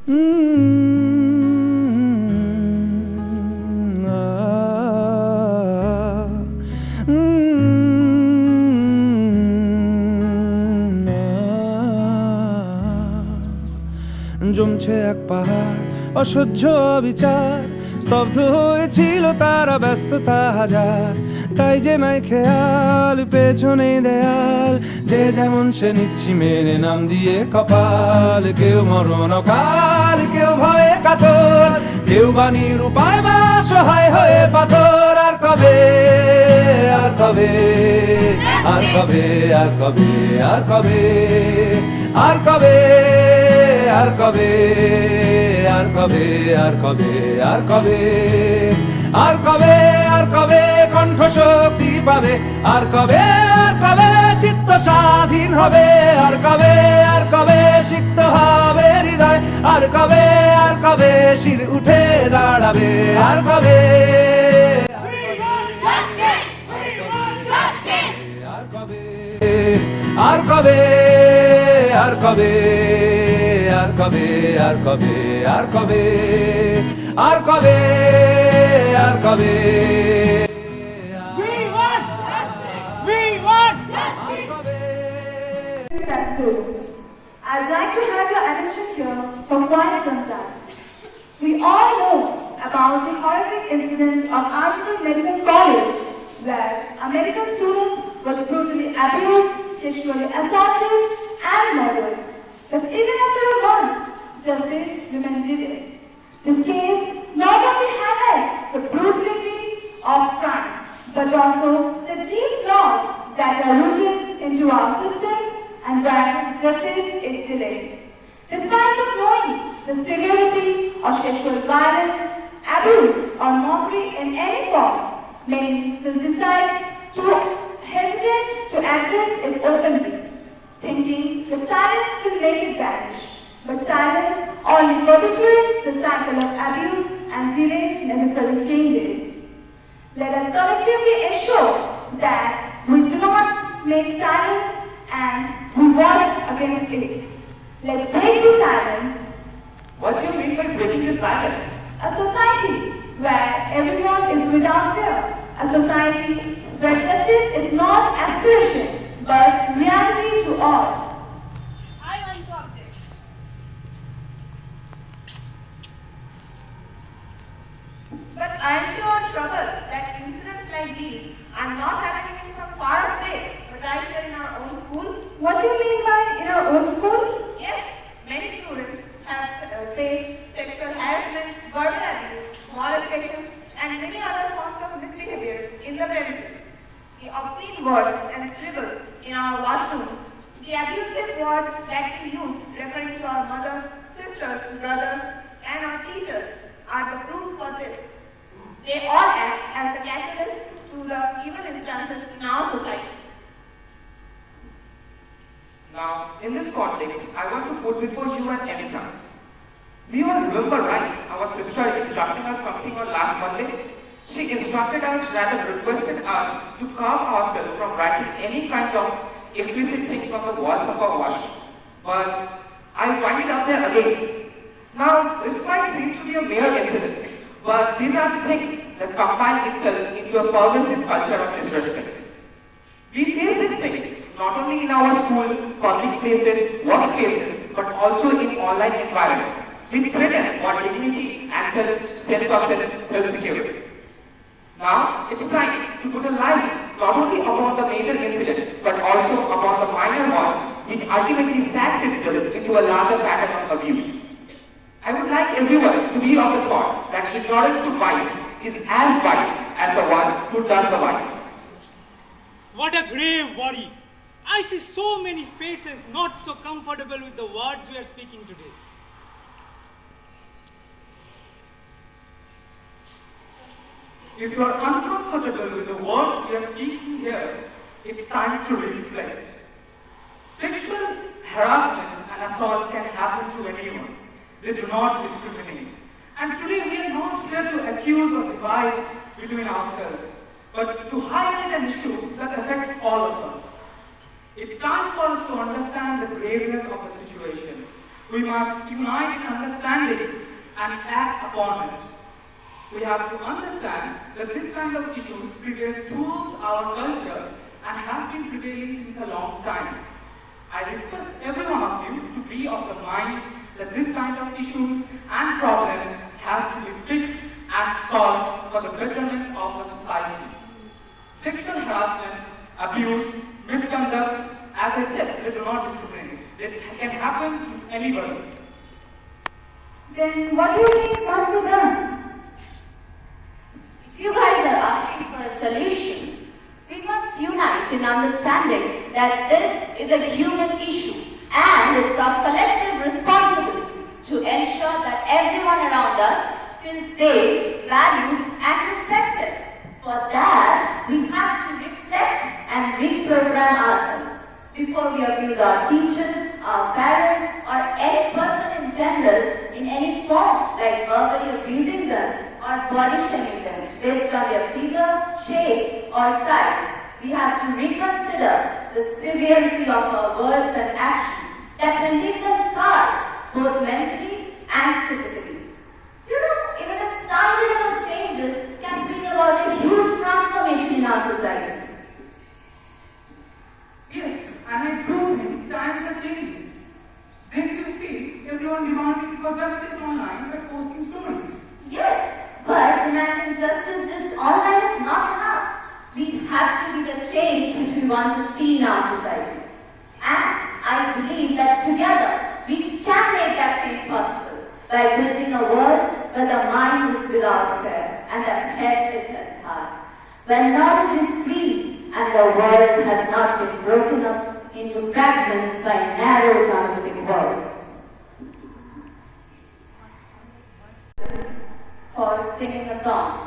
জমছে এক পাহাড় অসহ্য বিচার, স্তব্ধ হয়েছিল তারা ব্যস্ততা হাজার। তাই যে নাই খেয়াল পেছনে দেয়াল, যে যেমন সে নিচ্ছি মেনে নাম দিয়ে কপাল। কেউ মরণ কাল, কেউ ভয়ে কাতর, কেউ বাণীর উপায় বা সহায় হয়ে পাথর। আর কবে, আর কবে, আর কবে, আর কবে, আর কবে, আর কবে, আর কবে, আর কবে, আর কবে, আর কবে, আর কবে, আর কবে কণ্ঠ শক্তি পাবে? আর কবে, আর কবে চিত্ত স্বাধীন হবে? আর কবে, আর কবে সিক্ত হবে হৃদয়? আর কবে, আর কবে শির উঠে দাঁড়াবে? আর কবে, আর কবে, আর কবে, আর কবে, আর কবে, আর কবে, আর কবে, আর কবে, আর কবে? We want justice. We want justice. I'd like to have your attention here for quite some time. We all know about the horrific incident of Article Medical College, where a medical student was brutally abused, sexually assaulted, and murdered. But even after a month, justice remains delayed. This case not only highlights the brutality of crime, but also the deep flaws that are rooted into our system and where justice is delayed. Despite of knowing the severity of sexual violence, abuse, or mockery in any form, many still decide to hesitate to address it openly, thinking the silence will make it vanish. But silence only perpetuates the cycle of abuse and delays necessary changes. Let us collectively ensure that we do not make silence and we work against it. Let's break the silence. What do you mean by breaking the silence? A society where everyone is without fear. A society where justice is not aspiration but reality to all. I want to object. But aren't you all troubled that incidents like these are not happening in some far place, but right here in our own school? What do you mean by in our own school? Yes, many students have faced sexual harassment, verbal abuse, molestation, and many other forms of misbehavior in the premises. The obscene words and scribbles in our washrooms, the abusive words that we use referring to our mothers, sisters, brothers, and our teachers are the proofs for this. They all act as the catalyst to the evil instances in our society. Now, in this context, I want to put before you an instance. Do you all remember, right? Our sister instructed us something on last Monday. She instructed us, rather requested us to calm ourselves from writing any kind of explicit things on the walls of our washroom. But I find it out there again. Now, this might seem to be a mere incident, but these are the things that combine itself into a pervasive culture of disrespect. We feel these things not only in our school, public places, workplaces, but also in online environment. We threaten our dignity and sense of self-security. Now, it's time to put a light not only upon the major incident, but also upon the minor ones, which ultimately stacks itself into a larger pattern of abuse. I would like everyone to be of the thought that ignorance to vice is as vile as the one who does the vice. What a grave worry. I see so many faces not so comfortable with the words we are speaking today. If you are uncomfortable with the words we are speaking here, it's time to reflect. Sexual harassment and assault can happen to anyone. They do not discriminate. And today we are not here to accuse or divide between ourselves, but to highlight an issue that affects all of us. It's time for us to understand the graveness of the situation. We must unite in understanding and act upon it. We have to understand that this kind of issues prevails throughout our culture and have been prevailing since a long time. I request every one of you to be of the mind that this kind of issues and problems has to be fixed and solved for the betterment of the society. Sexual harassment, abuse, misconduct, as I said, they do not discriminate. They can happen to anybody. Then what do you think must be done? If you guys are asking for a solution, we must unite in understanding that this is a human issue and it's our collective responsibility to ensure that everyone around us feels safe, valued and respected. For that, we have to reflect and reprogram ourselves. Before we abuse our teachers, our parents, or any person in general in any form, like verbally abusing them or body shaming them based on their figure, shape, or size, we have to reconsider the severity of our words and actions that will leave them scarred, both mentally and physically. You know, even a tiny little changes can bring about a huge transformation in our society. Yes, and I do think times are changing. Didn't you see everyone demanding for justice online by posting stories? Yes, but demanding justice just online is not enough. We have to be the change which we want to see in our society. And I believe that together we can make that change possible by building a world where the mind is without fear and the head is held high. Where knowledge is free and the world has not been broken up into fragments by narrow domestic walls. For singing a song.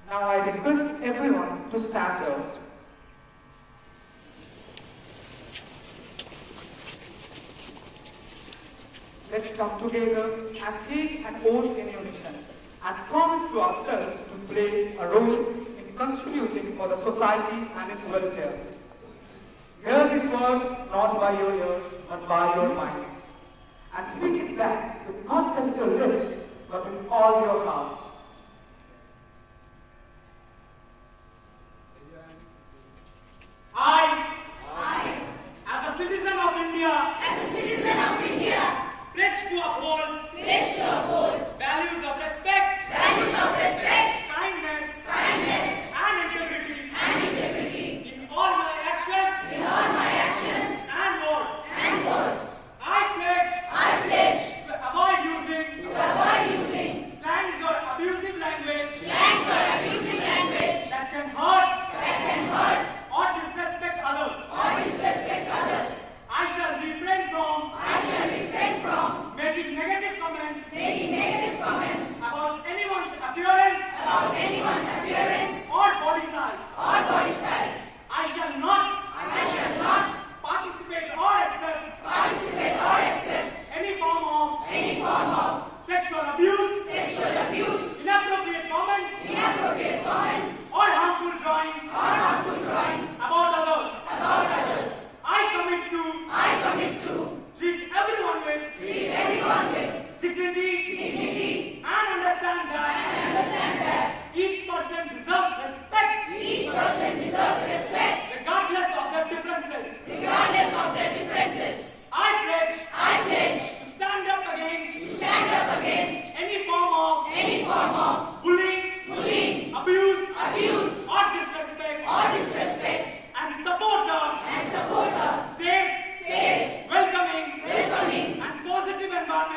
Now I request everyone to stand up. Let's come together and take an oath in unison and promise to ourselves to play a role in contributing for the society and its welfare. Hear these words not by your ears but by your minds, and speak it back with not just your lips but with all your heart. I, as a citizen of India, pledge to uphold values of respect, kindness, and integrity in all my actions and words.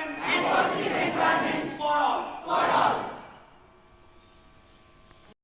environment for all.